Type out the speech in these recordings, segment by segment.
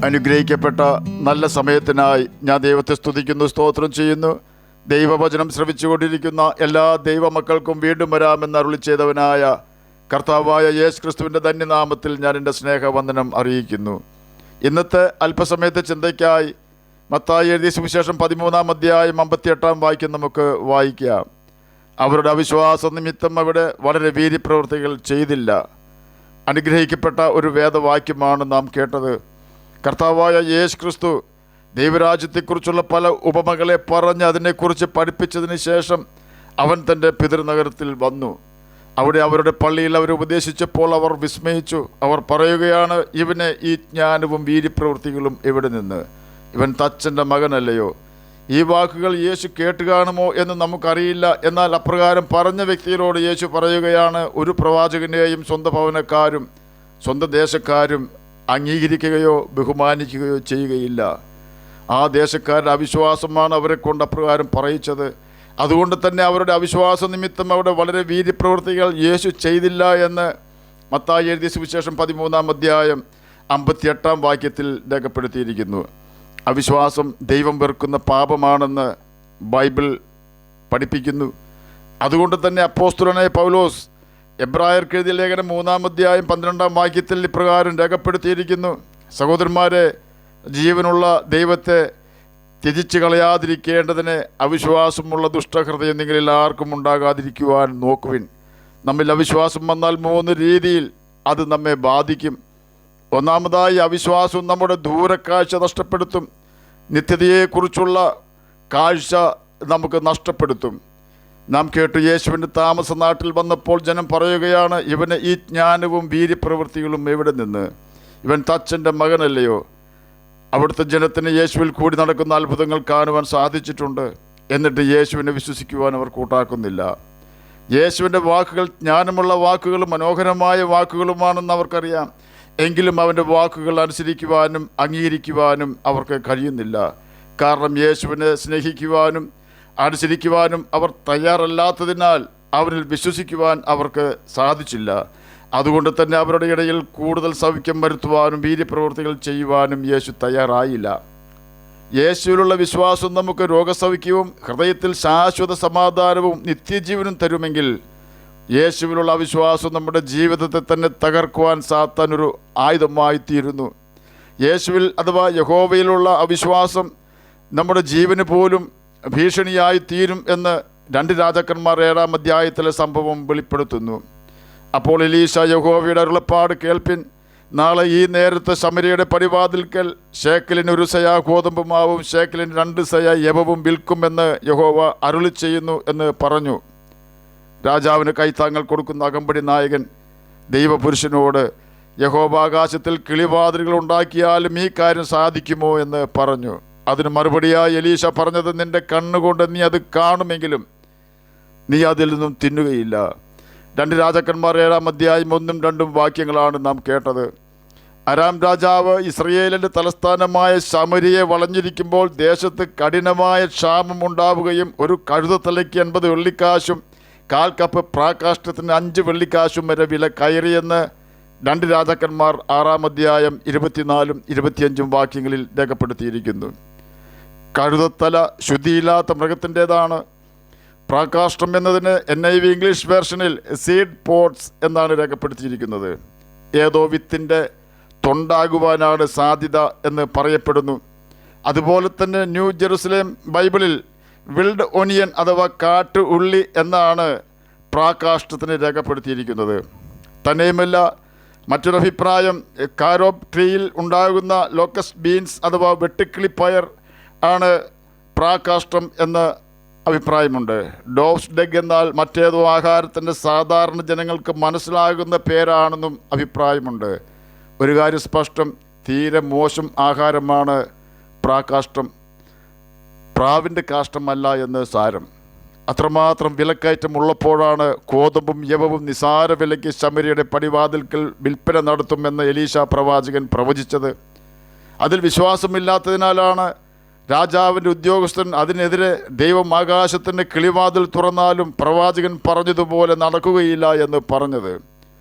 അനുഗ്രഹിക്കപ്പെട്ട നല്ല സമയത്തിനായി ഞാൻ ദൈവത്തെ സ്തുതിക്കുന്നു, സ്തോത്രം ചെയ്യുന്നു. ദൈവവചനം ശ്രവിച്ചുകൊണ്ടിരിക്കുന്ന എല്ലാ ദൈവമക്കൾക്കും വീണ്ടും വരാമെന്ന് അരുളി ചെയ്തവനായ കർത്താവായ യേശു ക്രിസ്തുവിൻ്റെ ധന്യനാമത്തിൽ ഞാൻ എൻ്റെ സ്നേഹവന്ദനം അറിയിക്കുന്നു. ഇന്നത്തെ അല്പസമയത്തെ ചിന്തയ്ക്കായി മത്തായി എഴുതിയ സുവിശേഷം 13-ാം അധ്യായം 58-ാം വാക്യം നമുക്ക് വായിക്കാം. അവരുടെ അവിശ്വാസ നിമിത്തം അവിടെ വളരെ വീര്യപ്രവൃത്തികൾ ചെയ്തില്ല. അനുഗ്രഹിക്കപ്പെട്ട ഒരു വേദവാക്യമാണ് നാം കേട്ടത്. കർത്താവായ യേശു ക്രിസ്തു ദൈവരാജ്യത്തെക്കുറിച്ചുള്ള പല ഉപമകളെ പറഞ്ഞ് അതിനെക്കുറിച്ച് പഠിപ്പിച്ചതിന് ശേഷം അവൻ തൻ്റെ പിതൃനഗരത്തിൽ വന്നു. അവിടെ അവരുടെ പള്ളിയിൽ അവർ ഉപദേശിച്ചപ്പോൾ അവർ വിസ്മയിച്ചു. അവർ പറയുകയാണ്, ഇവന് ഈ ജ്ഞാനവും വീര്യപ്രവൃത്തികളും എവിടെ നിന്ന്? ഇവൻ തച്ചൻ്റെ മകനല്ലയോ? ഈ വാക്കുകൾ യേശു കേട്ട് കാണുമോ എന്ന് നമുക്കറിയില്ല. എന്നാൽ അപ്രകാരം പറഞ്ഞ വ്യക്തിയോട് യേശു പറയുകയാണ്, ഒരു പ്രവാചകനെയും സ്വന്തം ഭവനക്കാരും സ്വന്തം ദേശക്കാരും അംഗീകരിക്കുകയോ ബഹുമാനിക്കുകയോ ചെയ്യുകയില്ല. ആ ദേശക്കാരുടെ അവിശ്വാസമാണ് അവരെ കൊണ്ട് അപ്രകാരം പറയിച്ചത്. അതുകൊണ്ട് തന്നെ അവരുടെ അവിശ്വാസ നിമിത്തം അവിടെ വളരെ വീര്യപ്രവൃത്തികൾ യേശു ചെയ്തില്ല എന്ന് മത്തായി എഴുതിയ സുവിശേഷം 13-ാം അധ്യായം 58-ാം വാക്യത്തിൽ രേഖപ്പെടുത്തിയിരിക്കുന്നു. അവിശ്വാസം ദൈവം വെറുക്കുന്ന പാപമാണെന്ന് ബൈബിൾ പഠിപ്പിക്കുന്നു. അതുകൊണ്ട് തന്നെ അപ്പോസ്തലനായ പൗലോസ് എബ്രായർക്ക് എഴുതിയ ലേഖനം 3-ാം അധ്യായം 12-ാം വാക്യത്തിൽ ഇപ്രകാരം രേഖപ്പെടുത്തിയിരിക്കുന്നു, സഹോദരന്മാരെ, ജീവനുള്ള ദൈവത്തെ ത്യജിച്ച് കളയാതിരിക്കേണ്ടതിന് അവിശ്വാസമുള്ള ദുഷ്ടഹൃദയം നിങ്ങളിൽ ആർക്കും ഉണ്ടാകാതിരിക്കുവാൻ നോക്കുവിൻ. നമ്മിൽ അവിശ്വാസം വന്നാൽ 3 രീതിയിൽ അത് നമ്മെ ബാധിക്കും. ഒന്നാമതായി, അവിശ്വാസം നമ്മുടെ ദൂരക്കാഴ്ച നഷ്ടപ്പെടുത്തും. നിത്യതയെക്കുറിച്ചുള്ള കാഴ്ച നമുക്ക് നഷ്ടപ്പെടുത്തും. നാം കേട്ടു, യേശുവിൻ്റെ താമസ നാട്ടിൽ വന്നപ്പോൾ ജനം പറയുകയാണ്, ഇവന് ഈ ജ്ഞാനവും വീര്യപ്രവൃത്തികളും എവിടെ നിന്ന്? ഇവൻ തച്ചൻ്റെ മകനല്ലയോ? അവിടുത്തെ ജനത്തിന് യേശുവിൽ കൂടി നടക്കുന്ന അത്ഭുതങ്ങൾ കാണുവാൻ സാധിച്ചിട്ടുണ്ട്. എന്നിട്ട് യേശുവിനെ വിശ്വസിക്കുവാൻ അവർ കൂട്ടാക്കുന്നില്ല. യേശുവിൻ്റെ വാക്കുകൾ ജ്ഞാനമുള്ള വാക്കുകളും മനോഹരമായ വാക്കുകളുമാണെന്ന് അവർക്കറിയാം. എങ്കിലും അവൻ്റെ വാക്കുകൾ അനുസരിക്കുവാനും അംഗീകരിക്കുവാനും അവർക്ക് കഴിയുന്നില്ല. കാരണം യേശുവിനെ സ്നേഹിക്കുവാനും അനുസരിക്കുവാനും അവർ തയ്യാറല്ലാത്തതിനാൽ അവനിൽ വിശ്വസിക്കുവാൻ അവർക്ക് സാധിച്ചില്ല. അതുകൊണ്ട് തന്നെ അവരുടെ ഇടയിൽ കൂടുതൽ സൗഖ്യം വരുത്തുവാനും വീര്യപ്രവൃത്തികൾ ചെയ്യുവാനും യേശു തയ്യാറായില്ല. യേശുവിലുള്ള വിശ്വാസം നമുക്ക് രോഗസൗഖ്യവും ഹൃദയത്തിൽ ശാശ്വത സമാധാനവും നിത്യജീവനും തരുമെങ്കിൽ, യേശുവിലുള്ള അവിശ്വാസം നമ്മുടെ ജീവിതത്തെ തന്നെ തകർക്കുവാൻ സാത്താൻ ഒരു ആയുധമായിത്തീരുന്നു. യേശുവിൽ അഥവാ യഹോവയിലുള്ള അവിശ്വാസം നമ്മുടെ ജീവന് പോലും ഭീഷണിയായി തീരും എന്ന് 2 രാജാക്കന്മാർ 7-ാം അധ്യായത്തിലെ സംഭവം വെളിപ്പെടുത്തുന്നു. അപ്പോൾ എലീശ യഹോവയുടെ അരുളപ്പാട് കേൾപ്പിൻ, നാളെ ഈ നേരത്തെ ശമര്യയുടെ പടിവാതിൽക്കൽ ശേക്കലിന് 1 സയ ഗോതമ്പ് മാവും ശേക്കലിന് 2 സയ യവവും വിൽക്കുമെന്ന് യഹോവ അരുളി ചെയ്യുന്നു എന്ന് പറഞ്ഞു. രാജാവിന് കൈത്താങ്ങൾ കൊടുക്കുന്ന അകമ്പടി നായകൻ ദൈവപുരുഷനോട്, യഹോവ ആകാശത്തിൽ കിളിവാതിലുകൾ ഉണ്ടാക്കിയാലും ഈ കാര്യം സാധിക്കുമോ എന്ന് പറഞ്ഞു. അതിന് മറുപടിയായി എലീശ പറഞ്ഞത്, നിന്റെ കണ്ണുകൊണ്ട് നീ അത് കാണുമെങ്കിലും നീ അതിൽ നിന്നും തിന്നുകയില്ല. 2 രാജാക്കന്മാർ 7-ാം അധ്യായം 1-ഉം 2-ഉം വാക്യങ്ങളാണ് നാം കേട്ടത്. അരാം രാജാവ് ഇസ്രയേലിൻ്റെ തലസ്ഥാനമായ ശമര്യയെ വളഞ്ഞിരിക്കുമ്പോൾ ദേശത്ത് കഠിനമായ ക്ഷാമം ഉണ്ടാവുകയും ഒരു കഴുതത്തലയ്ക്ക് 80 വെള്ളിക്കാശും 1/4 കപ്പ് പ്രാകാഷ്ഠത്തിന് 5 വെള്ളിക്കാശും വരെ വില കയറിയെന്ന് 2 രാജാക്കന്മാർ 6-ാം അധ്യായം 24-ഉം 25-ഉം വാക്യങ്ങളിൽ രേഖപ്പെടുത്തിയിരിക്കുന്നു. കഴുതത്തല ശുദ്ധിയില്ലാത്ത മൃഗത്തിൻ്റേതാണ്. പ്രാകാഷ്ഠം എന്നതിന് NIV ഇംഗ്ലീഷ് വേർഷനിൽ സീഡ് പോട്ട്സ് എന്നാണ് രേഖപ്പെടുത്തിയിരിക്കുന്നത്. ഏതോ വിത്തിൻ്റെ തൊണ്ടാകുവാനാണ് സാധ്യത എന്ന് പറയപ്പെടുന്നു. അതുപോലെ തന്നെ ന്യൂ ജെറുസലേം ബൈബിളിൽ വിൽഡ് ഒനിയൻ അഥവാ കാട്ടു ഉള്ളി എന്നാണ് പ്രാകാഷ്ഠത്തിന് രേഖപ്പെടുത്തിയിരിക്കുന്നത്. തന്നെയുമല്ല, മറ്റൊരഭിപ്രായം കാരോബ് ട്രീയിൽ ഉണ്ടാകുന്ന ലോക്കസ്റ്റ് ബീൻസ് അഥവാ വെട്ടുക്കിളിപ്പയർ ആണ് പ്രാകാഷ്ഠം എന്ന അഭിപ്രായമുണ്ട്. ഡോവ്സ് ഡെഗ് എന്നാൽ മറ്റേതോ ആഹാരത്തിൻ്റെ സാധാരണ ജനങ്ങൾക്ക് മനസ്സിലാകുന്ന പേരാണെന്നും അഭിപ്രായമുണ്ട്. ഒരു കാര്യം സ്പഷ്ടം, തീരെ മോശം ആഹാരമാണ് പ്രാകാഷ്ഠം. പ്രാവിൻ്റെ കാഷ്ടമല്ല എന്ന് സാരം. അത്രമാത്രം വിലക്കയറ്റം ഉള്ളപ്പോഴാണ് ഗോതമ്പും യവവും നിസാര വിലയ്ക്ക് ശമര്യയുടെ പടിവാതിൽക്കൽ വിൽപ്പന നടത്തുമെന്ന് എലീശ പ്രവാചകൻ പ്രവചിച്ചത്. അതിൽ വിശ്വാസമില്ലാത്തതിനാലാണ് രാജാവിൻ്റെ ഉദ്യോഗസ്ഥൻ അതിനെതിരെ ദൈവം ആകാശത്തിൻ്റെ കിളിവാതിൽ തുറന്നാലും പ്രവാചകൻ പറഞ്ഞതുപോലെ നടക്കുകയില്ല എന്ന് പറഞ്ഞത്.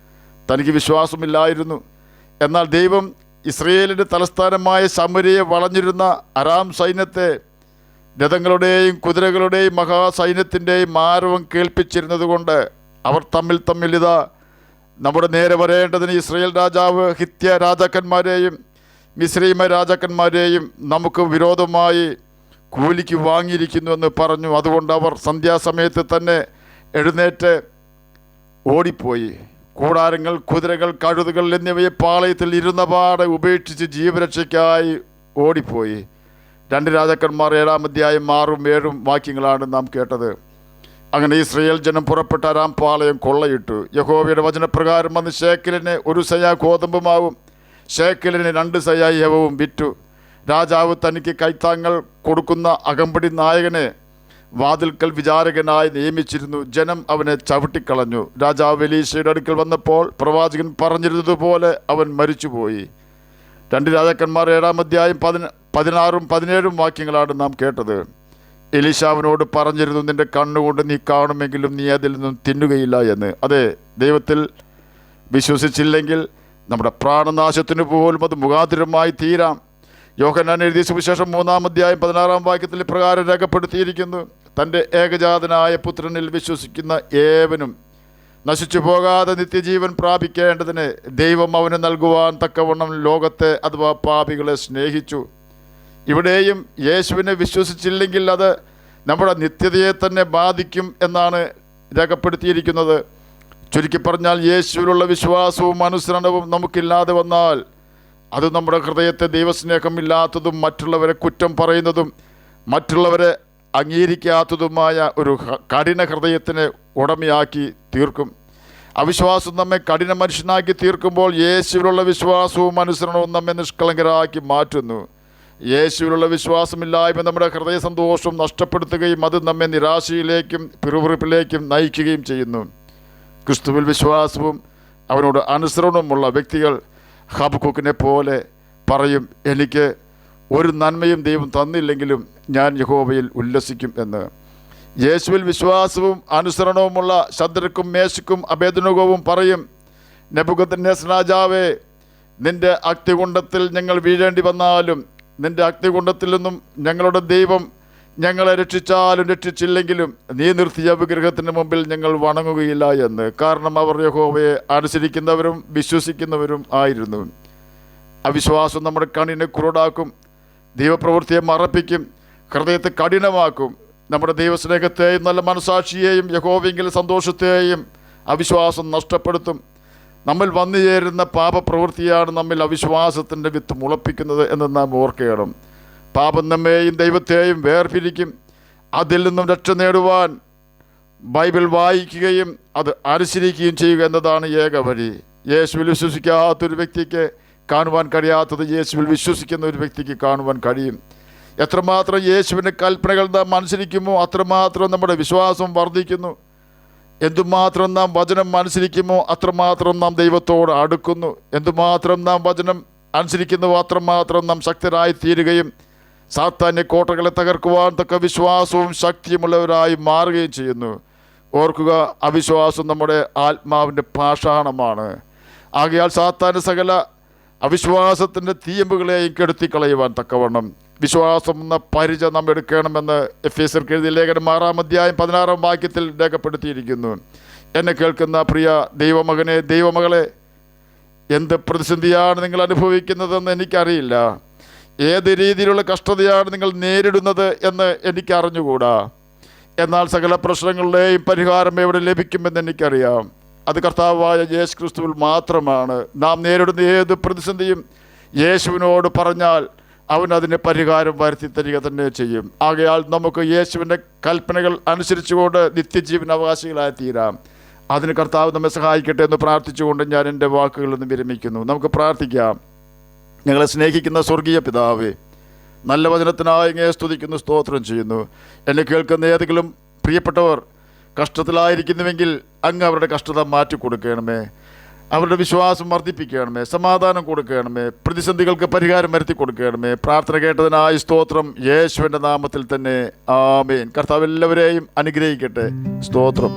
തനിക്ക് വിശ്വാസമില്ലായിരുന്നു. എന്നാൽ ദൈവം ഇസ്രയേലിൻ്റെ തലസ്ഥാനമായ ശമര്യയെ വളഞ്ഞിരുന്ന അരാം സൈന്യത്തെ രഥങ്ങളുടെയും കുതിരകളുടെയും മഹാസൈന്യത്തിൻ്റെയും ആരവം കേൾപ്പിച്ചിരുന്നത് കൊണ്ട് അവർ തമ്മിൽ ഇതാ നമ്മുടെ നേരെ വരേണ്ടതിന് ഇസ്രയേൽ രാജാവ് ഹിത്യ രാജാക്കന്മാരെയും മിസ്രൈമ രാജാക്കന്മാരെയും നമുക്ക് വിരോധമായി കൂലിക്ക് വാങ്ങിയിരിക്കുന്നുവെന്ന് പറഞ്ഞു. അതുകൊണ്ട് അവർ സന്ധ്യാസമയത്ത് തന്നെ എഴുന്നേറ്റ് ഓടിപ്പോയി. കൂടാരങ്ങൾ, കുതിരകൾ, കഴുതുകൾ എന്നിവയെ പാളയത്തിൽ ഇരുന്നപാടെ ഉപേക്ഷിച്ച് ജീവരക്ഷയ്ക്കായി ഓടിപ്പോയി. 2 രാജാക്കന്മാർ 7-ാം അധ്യായം 6ഉം 7ഉം വാക്യങ്ങളാണ് നാം കേട്ടത്. അങ്ങനെ ഇസ്രയേൽ ജനം പുറപ്പെട്ട അരാം പാളയം കൊള്ളയിട്ടു. യഹോവയുടെ വചനപ്രകാരം വന്ന് ശേക്കലിന് 1 സയ ഗോതമ്പുമാവും ശേക്കലിന് 2 സയ യവവും വിറ്റു. രാജാവ് തനിക്ക് കൈത്താങ്ങൾ കൊടുക്കുന്ന അകമ്പടി നായകനെ വാതിൽക്കൽ വിചാരകനായി നിയമിച്ചിരുന്നു. ജനം അവനെ ചവിട്ടിക്കളഞ്ഞു. രാജാവ് എലീശയുടെ അടുക്കൽ വന്നപ്പോൾ പ്രവാചകൻ പറഞ്ഞിരുന്നതുപോലെ അവൻ മരിച്ചുപോയി. 2 രാജാക്കന്മാർ 7-ാം അധ്യായം 16ഉം 17ഉം വാക്യങ്ങളാണ് നാം കേട്ടത്. എലീശാവിനോട് പറഞ്ഞിരുന്നു, നിന്റെ കണ്ണുകൊണ്ട് നീ കാണുമെങ്കിലും നീ അതിൽ നിന്നും തിന്നുകയില്ല എന്ന്. അതെ, ദൈവത്തിൽ വിശ്വസിച്ചില്ലെങ്കിൽ നമ്മുടെ പ്രാണനാശത്തിന് പോലും അത് മുഖാതിരമായി തീരാം. യോഹന്നാൻ എഴുതിയ സുവിശേഷം 3-ാം അധ്യായം 16-ാം വാക്യത്തിൽ ഇപ്രകാരം രേഖപ്പെടുത്തിയിരിക്കുന്നു, തൻ്റെ ഏകജാതനായ പുത്രനിൽ വിശ്വസിക്കുന്ന ഏവനും നശിച്ചു പോകാതെ നിത്യജീവൻ പ്രാപിക്കേണ്ടതിന് ദൈവം അവന് നൽകുവാൻ തക്കവണ്ണം ലോകത്തെ അഥവാ പാപികളെ സ്നേഹിച്ചു. ഇവിടെയും യേശുവിനെ വിശ്വസിച്ചില്ലെങ്കിൽ അത് നമ്മുടെ നിത്യതയെ തന്നെ ബാധിക്കും എന്നാണ് രേഖപ്പെടുത്തിയിരിക്കുന്നത്. ചുരുക്കി പറഞ്ഞാൽ, യേശുവിലുള്ള വിശ്വാസവും അനുസരണവും നമുക്കില്ലാതെ വന്നാൽ അത് നമ്മുടെ ഹൃദയത്തെ ദൈവസ്നേഹമില്ലാത്തതും മറ്റുള്ളവരെ കുറ്റം പറയുന്നതും മറ്റുള്ളവരെ അംഗീകരിക്കാത്തതുമായ ഒരു കഠിന ഹൃദയത്തിനെ ഉടമയാക്കി തീർക്കും. അവിശ്വാസം നമ്മെ കഠിന മനുഷ്യനാക്കി തീർക്കുമ്പോൾ യേശുവിലുള്ള വിശ്വാസവും അനുസരണവും നമ്മെ നിഷ്കളങ്കരാക്കി മാറ്റുന്നു. യേശുവിലുള്ള വിശ്വാസമില്ലായ്മ നമ്മുടെ ഹൃദയ സന്തോഷം നഷ്ടപ്പെടുത്തുകയും അത് നമ്മെ നിരാശയിലേക്കും പിറുപിറുപ്പിലേക്കും നയിക്കുകയും ചെയ്യുന്നു. ക്രിസ്തുവിൽ വിശ്വാസവും അവനോട് അനുസരണവുമുള്ള വ്യക്തികൾ ഹബക്കൂക്കിനെ പോലെ പറയും, എനിക്ക് ഒരു നന്മയും ദൈവം തന്നില്ലെങ്കിലും ഞാൻ യഹോവയിൽ ഉല്ലസിക്കും എന്ന്. യേശുവിൽ വിശ്വാസവും അനുസരണവുമുള്ള ശദ്രക്കും മേശക്കും അബേദ്നെഗോവും പറയും, നെബൂഖദ്നേസർ രാജാവേ, നിൻ്റെ അഗ്നികുണ്ഡത്തിൽ ഞങ്ങൾ വീഴേണ്ടി വന്നാലും നിൻ്റെ അഗ്നികുണ്ഡത്തിൽ നിന്നും ഞങ്ങളുടെ ദൈവം ഞങ്ങളെ രക്ഷിച്ചാലും രക്ഷിച്ചില്ലെങ്കിലും നീ നിർത്തിയ വിഗ്രഹത്തിന് മുമ്പിൽ ഞങ്ങൾ വണങ്ങുകയില്ല എന്ന്. കാരണം അവർ യഹോവയെ അനുസരിക്കുന്നവരും വിശ്വസിക്കുന്നവരും ആയിരുന്നു. അവിശ്വാസം നമ്മുടെ കണ്ണിനെ കുരുടാക്കും, ദൈവപ്രവൃത്തിയെ മറപ്പിക്കും, ഹൃദയത്തെ കഠിനമാക്കും. നമ്മുടെ ദൈവസ്നേഹത്തെയും നല്ല മനസാക്ഷിയെയും യഹോവയെങ്കിൽ സന്തോഷത്തെയും അവിശ്വാസം നഷ്ടപ്പെടുത്തും. നമ്മിൽ വന്നു ചേരുന്ന പാപപ്രവൃത്തിയാണ് നമ്മിൽ അവിശ്വാസത്തിൻ്റെ വിത്ത് മുളപ്പിക്കുന്നത് എന്ന് നാം ഓർക്കണം. പാപം നമ്മെയും ദൈവത്തെയും വേർപിരിക്കും. അതിൽ നിന്നും രക്ഷ നേടുവാൻ ബൈബിൾ വായിക്കുകയും അത് അനുസരിക്കുകയും ചെയ്യുക എന്നതാണ് ഏക വഴി. യേശുവിൽ വിശ്വസിക്കാത്തൊരു വ്യക്തിക്ക് കാണുവാൻ കഴിയാത്തത് യേശുവിൽ വിശ്വസിക്കുന്ന ഒരു വ്യക്തിക്ക് കാണുവാൻ കഴിയും. എത്രമാത്രം യേശുവിൻ്റെ കൽപ്പനകൾ നാം അനുസരിക്കുമോ അത്രമാത്രം നമ്മുടെ വിശ്വാസം വർദ്ധിക്കുന്നു. എന്തുമാത്രം നാം വചനം അനുസരിക്കുമോ അത്രമാത്രം നാം ദൈവത്തോട് അടുക്കുന്നു. എന്തുമാത്രം നാം വചനം അനുസരിക്കുന്നുവോ അത്രമാത്രം നാം ശക്തരായി തീരുകയും സാത്താന്യ കോട്ടകളെ തകർക്കുവാൻ തക്ക വിശ്വാസവും ശക്തിയുമുള്ളവരായി മാറുകയും ചെയ്യുന്നു. ഓർക്കുക, അവിശ്വാസം നമ്മുടെ ആത്മാവിൻ്റെ പാഷാണമാണ്. ആകയാൽ സാത്താൻ്റെ സകല അവിശ്വാസത്തിൻ്റെ തീയമ്പുകളെയും കെടുത്തിക്കളയുവാൻ തക്കവണ്ണം വിശ്വാസം എന്ന പരിച നാം എടുക്കണമെന്ന് എഫേസ്യർക്ക് എഴുതിയ ലേഖനം 6-ാം അധ്യായം 16-ാം വാക്യത്തിൽ രേഖപ്പെടുത്തിയിരിക്കുന്നു. എന്നെ കേൾക്കുന്ന പ്രിയ ദൈവമകനെ, ദൈവമകളെ, എന്ത് പ്രതിസന്ധിയാണ് നിങ്ങൾ അനുഭവിക്കുന്നതെന്ന് എനിക്കറിയില്ല. ഏത് രീതിയിലുള്ള കഷ്ടതയാണ് നിങ്ങൾ നേരിടുന്നത് എന്ന് എനിക്കറിഞ്ഞുകൂടാ. എന്നാൽ സകല പ്രശ്നങ്ങളുടെയും പരിഹാരം എവിടെ ലഭിക്കുമെന്ന് എനിക്കറിയാം. അത് കർത്താവായ യേശു ക്രിസ്തുവിൽ മാത്രമാണ്. നാം നേരിടുന്ന ഏത് പ്രതിസന്ധിയും യേശുവിനോട് പറഞ്ഞാൽ അവൻ അതിന് പരിഹാരം വരുത്തി തരിക തന്നെ ചെയ്യും. ആകയാൽ നമുക്ക് യേശുവിൻ്റെ കൽപ്പനകൾ അനുസരിച്ചുകൊണ്ട് നിത്യജീവൻ അവകാശികളായി തീരാം. അതിന് കർത്താവ് നമ്മെ സഹായിക്കട്ടെ എന്ന് പ്രാർത്ഥിച്ചുകൊണ്ട് ഞാൻ എൻ്റെ വാക്കുകളിൽ നിന്ന് വിരമിക്കുന്നു. നമുക്ക് പ്രാർത്ഥിക്കാം. ഞങ്ങളെ സ്നേഹിക്കുന്ന സ്വർഗീയ പിതാവേ, നല്ല വചനത്തിനായി അങ്ങയെ സ്തുതിക്കുന്നു, സ്തോത്രം ചെയ്യുന്നു. എന്നെ കേൾക്കുന്ന ഏതെങ്കിലും പ്രിയപ്പെട്ടവർ കഷ്ടത്തിലായിരിക്കുന്നുവെങ്കിൽ അങ്ങ് അവരുടെ കഷ്ടത മാറ്റിക്കൊടുക്കണമേ. അവരുടെ വിശ്വാസം വർദ്ധിപ്പിക്കണമേ, സമാധാനം കൊടുക്കണമേ, പ്രതിസന്ധികൾക്ക് പരിഹാരം വരുത്തി കൊടുക്കണമേ. പ്രാർത്ഥന കേട്ടതിനായി സ്തോത്രം, യേശുവിൻ്റെ നാമത്തിൽ തന്നെ ആമേൻ. കർത്താവ് എല്ലാവരെയും അനുഗ്രഹിക്കട്ടെ. സ്തോത്രം.